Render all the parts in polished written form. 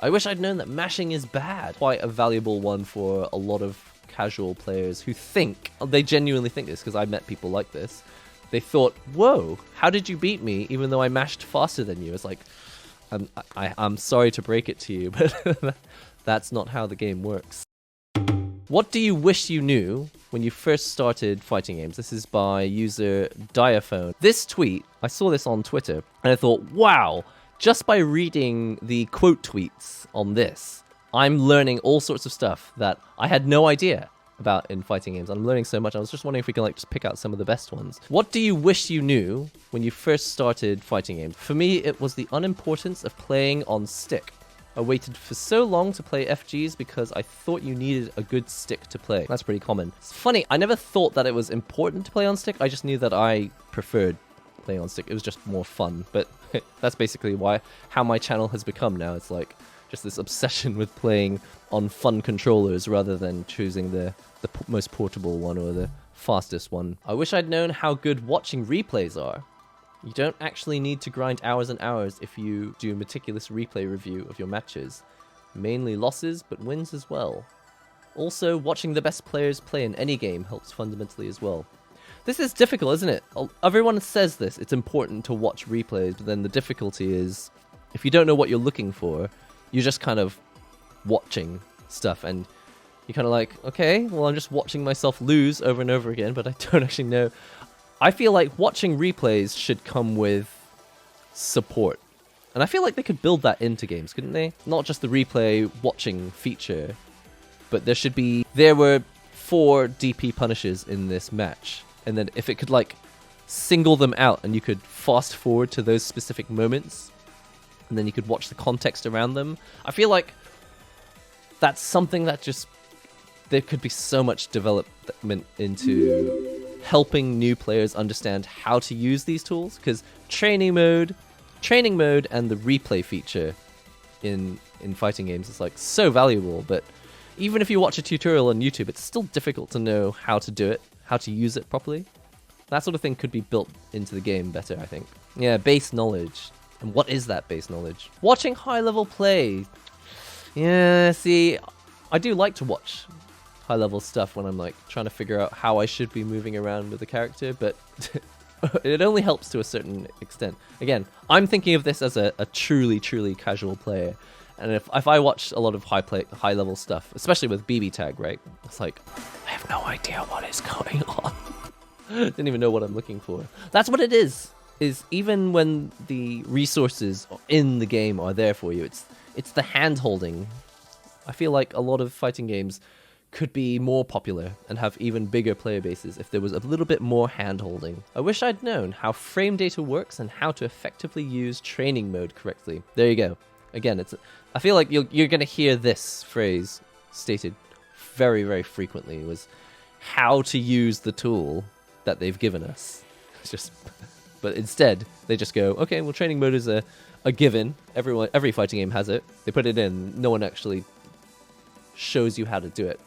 I wish I'd known that mashing is bad. Quite a valuable one for a lot of casual players who think, they genuinely think this, because I met people like this. They thought, whoa, how did you beat me even though I mashed faster than you? It's like, I'm sorry to break it to you, but that's not how the game works. What do you wish you knew when you first started fighting games? This is by user Diaphone. This tweet, I saw this on Twitter, and I thought, wow, just by reading the quote tweets on this, I'm learning all sorts of stuff that I had no idea about in fighting games. I'm learning so much. I was just wondering if we can just pick out some of the best ones. What do you wish you knew when you first started fighting games? For me, it was the unimportance of playing on stick. I waited for so long to play FGs because I thought you needed a good stick to play. That's pretty common. It's funny, I never thought that it was important to play on stick. I just knew that I preferred playing on stick. It was just more fun. But that's basically how my channel has become now. It's like just this obsession with playing on fun controllers rather than choosing the most portable one or the fastest one. I wish I'd known how good watching replays are. You don't actually need to grind hours and hours if you do a meticulous replay review of your matches. Mainly losses, but wins as well. Also, watching the best players play in any game helps fundamentally as well. This is difficult, isn't it? Everyone says this, it's important to watch replays, but then the difficulty is, if you don't know what you're looking for, you're just kind of watching stuff, and you're kind of like, okay, well, I'm just watching myself lose over and over again, but I don't actually know. I feel like watching replays should come with support. And I feel like they could build that into games, couldn't they? Not just the replay watching feature, but there were 4 DP punishes in this match. And then if it could like single them out and you could fast forward to those specific moments, and then you could watch the context around them. I feel like that's something that there could be so much development into helping new players understand how to use these tools, because training mode and the replay feature in fighting games is like so valuable, but even if you watch a tutorial on YouTube, it's still difficult to know how to do it, how to use it properly. That sort of thing could be built into the game better, I think. Yeah, base knowledge. And what is that base knowledge? Watching high-level play. Yeah, see, I do like to watch high-level stuff when I'm like trying to figure out how I should be moving around with the character, but it only helps to a certain extent. Again, I'm thinking of this as a truly casual player, and if I watch a lot of high-level stuff, especially with BB tag, right? It's like, I have no idea what is going on. Didn't even know what I'm looking for. That's what it is even when the resources in the game are there for you, it's the hand-holding. I feel like a lot of fighting games could be more popular and have even bigger player bases if there was a little bit more hand-holding. I wish I'd known how frame data works and how to effectively use training mode correctly. There you go. Again, I feel like you're going to hear this phrase stated very frequently, was how to use the tool that they've given us. But instead, they just go, okay, well, training mode is a given. Every fighting game has it. They put it in. No one actually shows you how to do it.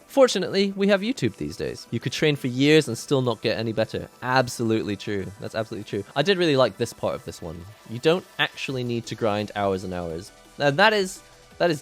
Fortunately, we have YouTube these days. You could train for years and still not get any better. Absolutely true. That's absolutely true. I did really like this part of this one. You don't actually need to grind hours and hours. And that is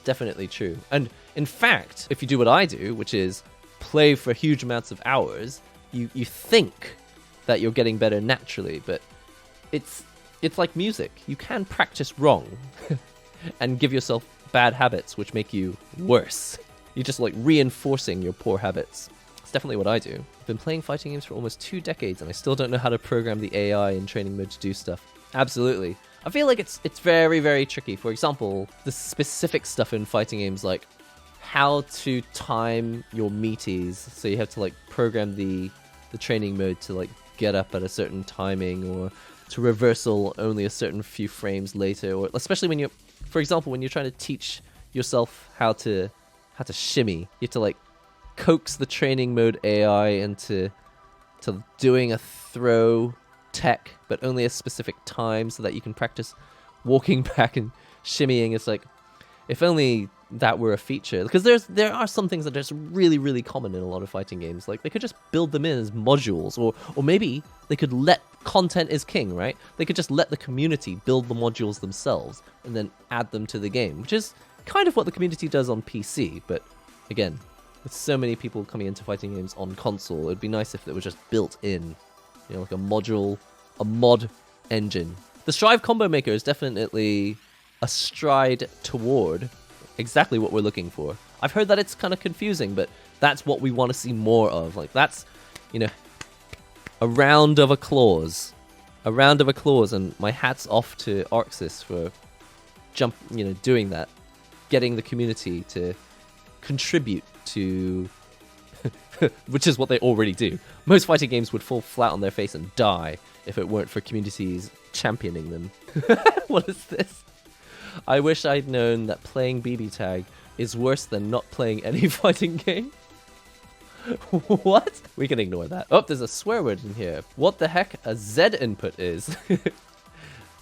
definitely true. And in fact, if you do what I do, which is play for huge amounts of hours, you think that you're getting better naturally, but it's like music. You can practice wrong and give yourself bad habits which make you worse. You're just like reinforcing your poor habits. It's definitely what I do. I've been playing fighting games for almost 2 decades and I still don't know how to program the AI in training mode to do stuff. Absolutely. I feel like it's very tricky. For example, the specific stuff in fighting games, like how to time your meaties. So you have to like program the training mode to like get up at a certain timing, or to reversal only a certain few frames later, or especially when for example, when you're trying to teach yourself how to shimmy, you have to like coax the training mode AI into doing a throw tech, but only a specific time so that you can practice walking back and shimmying. It's like, if only that were a feature, because there are some things that are just really common in a lot of fighting games. Like they could just build them in as modules, or maybe they could let content is king, right? They could just let the community build the modules themselves and then add them to the game, which is kind of what the community does on PC. But again, with so many people coming into fighting games on console, it'd be nice if it was just built in, you know, like a module, a mod engine. The Strive Combo Maker is definitely a stride toward exactly what we're looking for. I've heard that it's kind of confusing, but that's what we want to see more of. Like, that's, you know, a round of applause. A round of applause, and my hat's off to Arxis for doing that. Getting the community to contribute to... which is what they already do. Most fighting games would fall flat on their face and die if it weren't for communities championing them. What is this? I wish I'd known that playing BB Tag is worse than not playing any fighting game. What? We can ignore that. Oh, there's a swear word in here. What the heck a Z input is?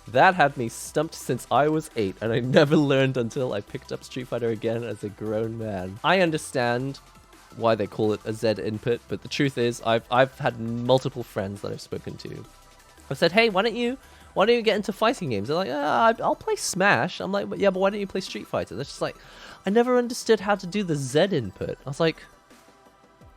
That had me stumped since I was 8, and I never learned until I picked up Street Fighter again as a grown man. I understand why they call it a Z input, but the truth is I've had multiple friends that I've spoken to. I've said, hey, why don't you get into fighting games? They're like, I'll play Smash. I'm like, yeah, but why don't you play Street Fighter? They're just like, I never understood how to do the Z input. I was like,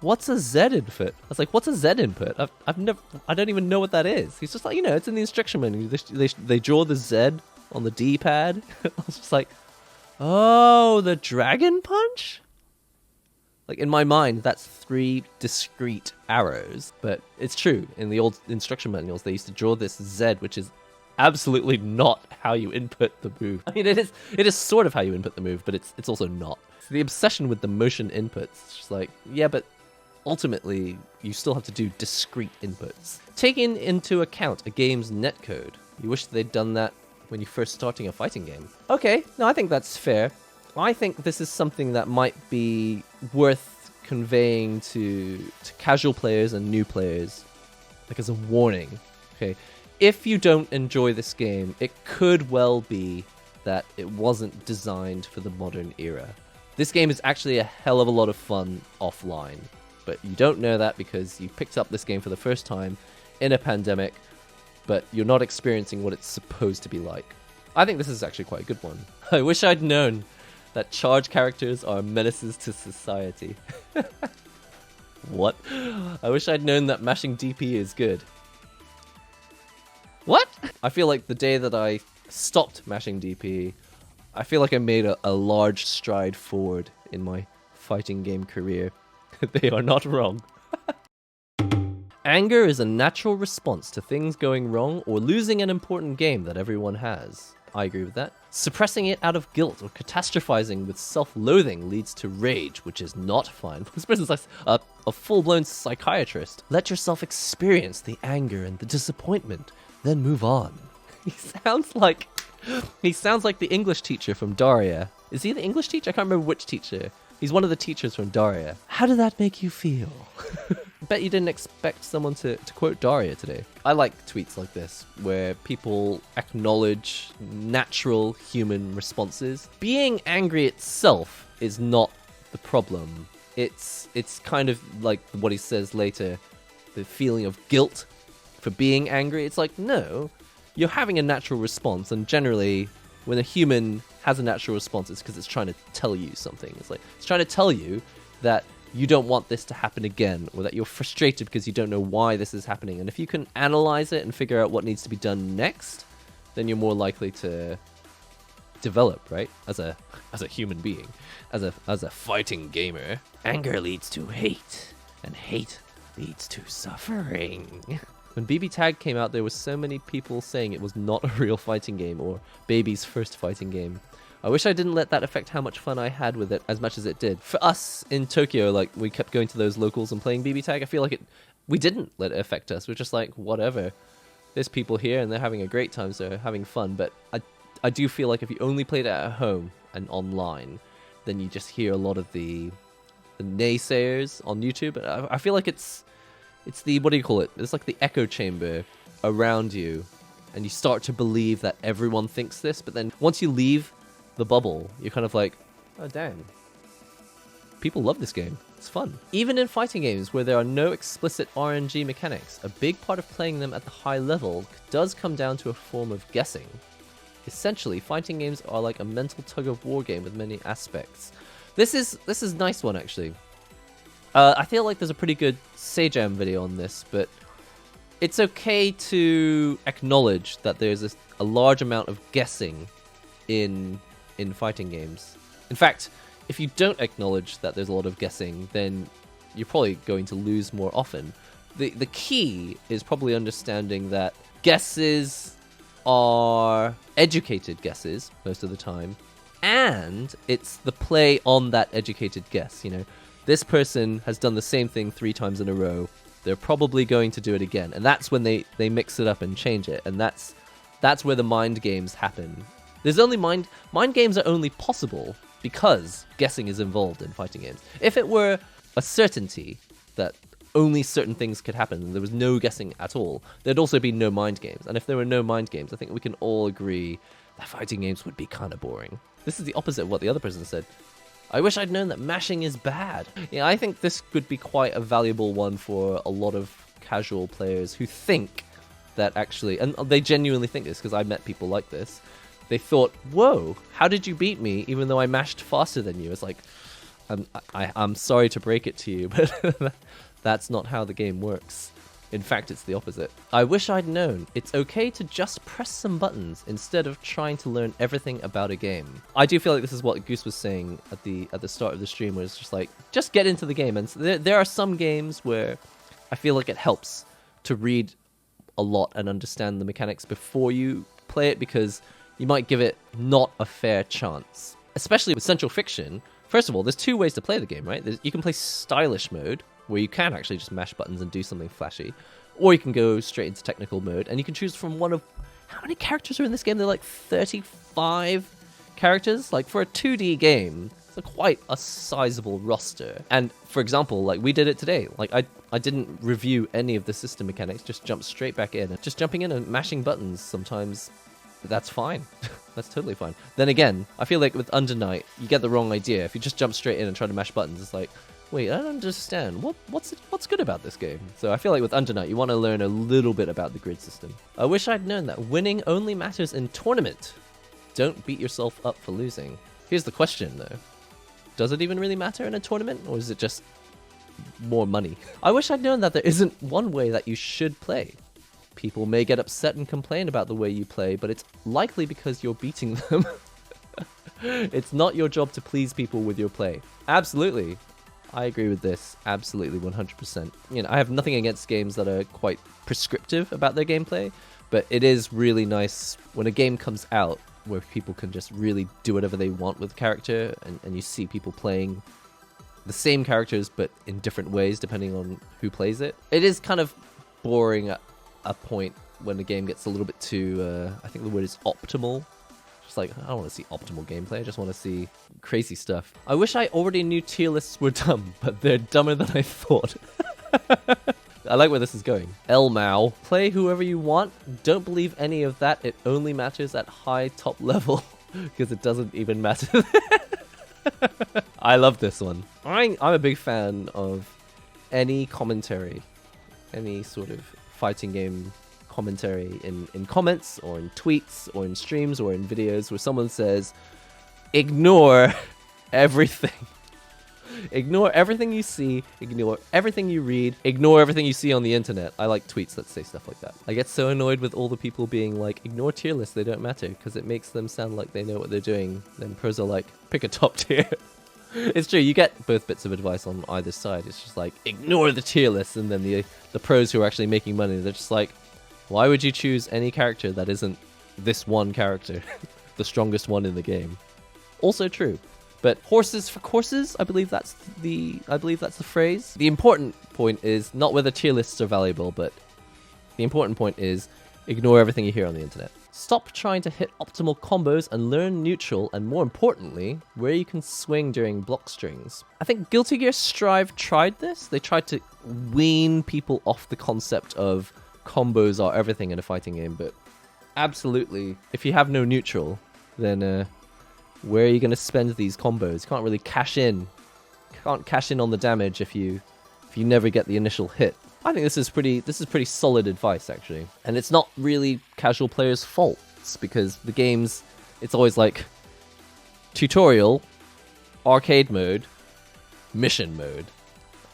what's a Z input? I was like, what's a Z input? I don't even know what that is. He's just like, you know, it's in the instruction menu. They draw the Z on the D-pad. I was just like, oh, the Dragon Punch? Like, in my mind, that's 3 discrete arrows. But it's true. In the old instruction manuals, they used to draw this Z, which is absolutely not how you input the move. I mean, it is sort of how you input the move, but it's also not. So the obsession with the motion inputs, it's just like, yeah, but ultimately, you still have to do discrete inputs. Taking into account a game's netcode, you wish they'd done that when you're first starting a fighting game. Okay, no, I think that's fair. I think this is something that might be worth conveying to casual players and new players, like as a warning. Okay, if you don't enjoy this game, it could well be that it wasn't designed for the modern era. This game is actually a hell of a lot of fun offline, but you don't know that because you picked up this game for the first time in a pandemic, but you're not experiencing what it's supposed to be like. I think this is actually quite a good one. I wish I'd known that charge characters are menaces to society. What? I wish I'd known that mashing DP is good. What? I feel like the day that I stopped mashing DP, I feel like I made a large stride forward in my fighting game career. They are not wrong. Anger is a natural response to things going wrong or losing an important game that everyone has. I agree with that. Suppressing it out of guilt or catastrophizing with self-loathing leads to rage, which is not fun. This person's like a full-blown psychiatrist. Let yourself experience the anger and the disappointment, then move on. He sounds like the English teacher from Daria. Is he the English teacher? I can't remember which teacher. He's one of the teachers from Daria. How did that make you feel? Bet you didn't expect someone to quote Daria today. I like tweets like this, where people acknowledge natural human responses. Being angry itself is not the problem. It's kind of like what he says later, the feeling of guilt for being angry. It's like, no, you're having a natural response, and generally, when a human has a natural response, it's because it's trying to tell you something. It's like, it's trying to tell you that you don't want this to happen again, or that you're frustrated because you don't know why this is happening. And if you can analyze it and figure out what needs to be done next, then you're more likely to develop, right? As a human being, as a fighting gamer. Anger leads to hate, and hate leads to suffering. When BB Tag came out, there was so many people saying it was not a real fighting game, or Baby's first fighting game. I wish I didn't let that affect how much fun I had with it as much as it did. For us in Tokyo, like, we kept going to those locals and playing BB Tag. I feel like we didn't let it affect us. We're just like, whatever. There's people here and they're having a great time, so they're having fun. But I do feel like if you only played it at home and online, then you just hear a lot of the naysayers on YouTube. I feel like it's the, what do you call it? It's like the echo chamber around you, and you start to believe that everyone thinks this, but then once you leave the bubble, you're kind of like, oh damn, people love this game. It's fun. Even in fighting games where there are no explicit RNG mechanics, a big part of playing them at the high level does come down to a form of guessing. Essentially, fighting games are like a mental tug-of-war game with many aspects. This is a nice one, actually. I feel like there's a pretty good Sejam video on this, but it's okay to acknowledge that there's a large amount of guessing in fighting games. In fact, if you don't acknowledge that there's a lot of guessing, then you're probably going to lose more often. The key is probably understanding that guesses are educated guesses most of the time, and it's the play on that educated guess. You know, this person has done the same thing 3 times in a row. They're probably going to do it again, and that's when they mix it up and change it, and that's where the mind games happen. There's only mind games are only possible because guessing is involved in fighting games. If it were a certainty that only certain things could happen and there was no guessing at all, there'd also be no mind games. And if there were no mind games, I think we can all agree that fighting games would be kind of boring. This is the opposite of what the other person said. I wish I'd known that mashing is bad. Yeah, I think this could be quite a valuable one for a lot of casual players who think that actually, and they genuinely think this because I met people like this, they thought, whoa, how did you beat me even though I mashed faster than you? It's like, I'm sorry to break it to you, but that's not how the game works. In fact, it's the opposite. I wish I'd known it's okay to just press some buttons instead of trying to learn everything about a game. I do feel like this is what Goose was saying at the start of the stream, where it's just like, just get into the game. And there are some games where I feel like it helps to read a lot and understand the mechanics before you play it, because you might give it not a fair chance. Especially with Central Fiction, first of all, there's 2 ways to play the game, right? You can play stylish mode, where you can actually just mash buttons and do something flashy, or you can go straight into technical mode, and you can choose from one of... How many characters are in this game? They're like 35 characters? Like, for a 2D game, it's quite a sizable roster. And, for example, like, we did it today. Like, I didn't review any of the system mechanics, just jumped straight back in. Just jumping in and mashing buttons sometimes, that's fine. That's totally fine. Then again, I feel like with Under Night, you get the wrong idea. If you just jump straight in and try to mash buttons, it's like, wait, I don't understand. What's good about this game? So I feel like with Under Night, you want to learn a little bit about the grid system. I wish I'd known that winning only matters in tournament. Don't beat yourself up for losing. Here's the question, though. Does it even really matter in a tournament, or is it just more money? I wish I'd known that there isn't one way that you should play. People may get upset and complain about the way you play, but it's likely because you're beating them. It's not your job to please people with your play. Absolutely. I agree with this. Absolutely, 100%. You know, I have nothing against games that are quite prescriptive about their gameplay, but it is really nice when a game comes out where people can just really do whatever they want with the character, and you see people playing the same characters but in different ways depending on who plays it. It is kind of boring at a point when the game gets a little bit too, I think the word is optimal. Just like, I don't want to see optimal gameplay, I just want to see crazy stuff. I wish I already knew tier lists were dumb, but they're dumber than I thought. I like where this is going. Elmao, play whoever you want, don't believe any of that, it only matters at high top level, because it doesn't even matter. I love this one. I'm a big fan of any commentary, any sort of fighting game commentary in comments or in tweets or in streams or in videos where someone says, ignore everything. Ignore everything you see, ignore everything you read, ignore everything you see on the internet. I like tweets that say stuff like that. I get so annoyed with all the people being like, ignore tier lists, they don't matter, because it makes them sound like they know what they're doing. Then pros are like, pick a top tier. It's true, you get both bits of advice on either side. It's just like, ignore the tier list, and then the pros who are actually making money, they're just like, why would you choose any character that isn't this one character? The strongest one in the game. Also true. But horses for courses, I believe that's the phrase. The important point is not whether tier lists are valuable, but the important point is ignore everything you hear on the internet. Stop trying to hit optimal combos and learn neutral, and more importantly, where you can swing during block strings. I think Guilty Gear Strive tried this. They tried to wean people off the concept of combos are everything in a fighting game, but absolutely, if you have no neutral, then where are you going to spend these combos? You can't really cash in. You can't cash in on the damage if you never get the initial hit. I think this is pretty solid advice, actually. And it's not really casual players' fault. tweets because the games, it's always like tutorial, arcade mode, mission mode.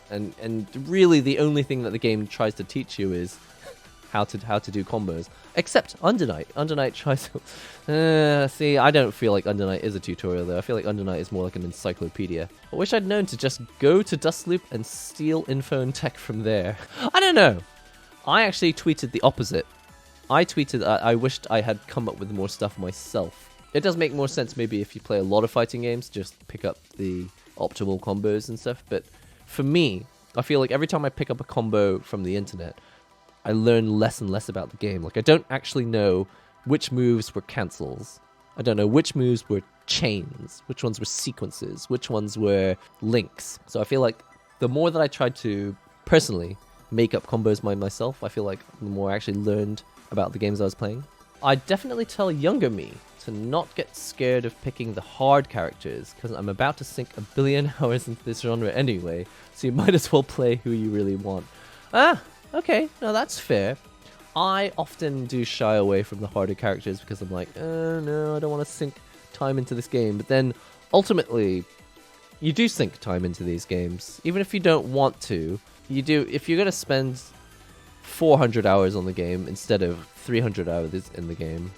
And really the only thing that the game tries to teach you is how to do combos. Except Under Night. Under Night tries to... see, I don't feel like Under Night is a tutorial though. I feel like Under Night is more like an encyclopedia. I wish I'd known to just go to Dustloop and steal info and tech from there. I don't know. I actually tweeted the opposite. I tweeted I wished I had come up with more stuff myself. It does make more sense maybe if you play a lot of fighting games, just pick up the optimal combos and stuff. But for me, I feel like every time I pick up a combo from the internet, I learn less and less about the game. Like, I don't actually know which moves were cancels. I don't know which moves were chains, which ones were sequences, which ones were links. So I feel like the more that I tried to personally make up combos by myself, I feel like the more I actually learned about the games I was playing. I'd definitely tell younger me to not get scared of picking the hard characters, because I'm about to sink 1 billion hours into this genre anyway, so you might as well play who you really want. Okay, no, that's fair. I often do shy away from the harder characters because I'm like, no, I don't want to sink time into this game. But then, ultimately, you do sink time into these games. Even if you don't want to, you do. If you're going to spend 400 hours on the game instead of 300 hours in the game,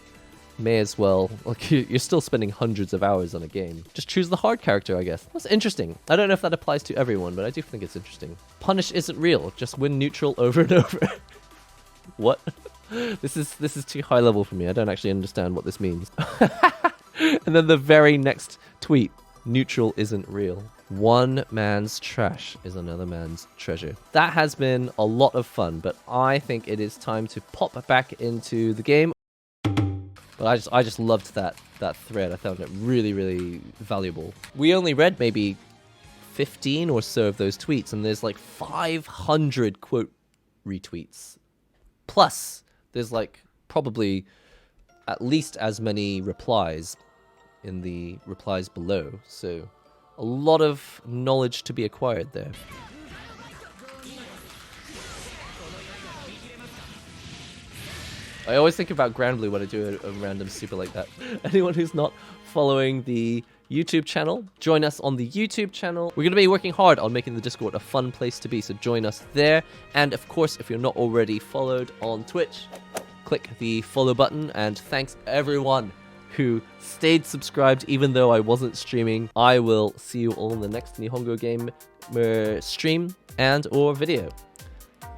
may as well, like, you're still spending hundreds of hours on a game. Just choose the hard character, I guess. That's interesting. I don't know if that applies to everyone, but I do think it's interesting. Punish isn't real. Just win neutral over and over. What? This is too high level for me. I don't actually understand what this means. And then the very next tweet, neutral isn't real. One man's trash is another man's treasure. That has been a lot of fun, but I think it is time to pop back into the game. But I just loved that thread. I found it really, really valuable. We only read maybe 15 or so of those tweets, and there's like 500 quote retweets. Plus, there's like probably at least as many replies in the replies below. So a lot of knowledge to be acquired there. I always think about Grand Blue when I do a random super like that. Anyone who's not following the YouTube channel, join us on the YouTube channel. We're going to be working hard on making the Discord a fun place to be, so join us there. And of course, if you're not already followed on Twitch, click the follow button. And thanks everyone who stayed subscribed even though I wasn't streaming. I will see you all in the next NihongoGamer stream and or video.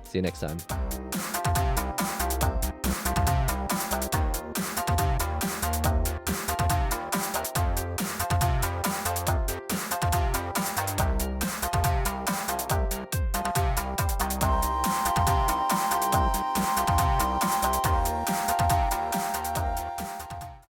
See you next time.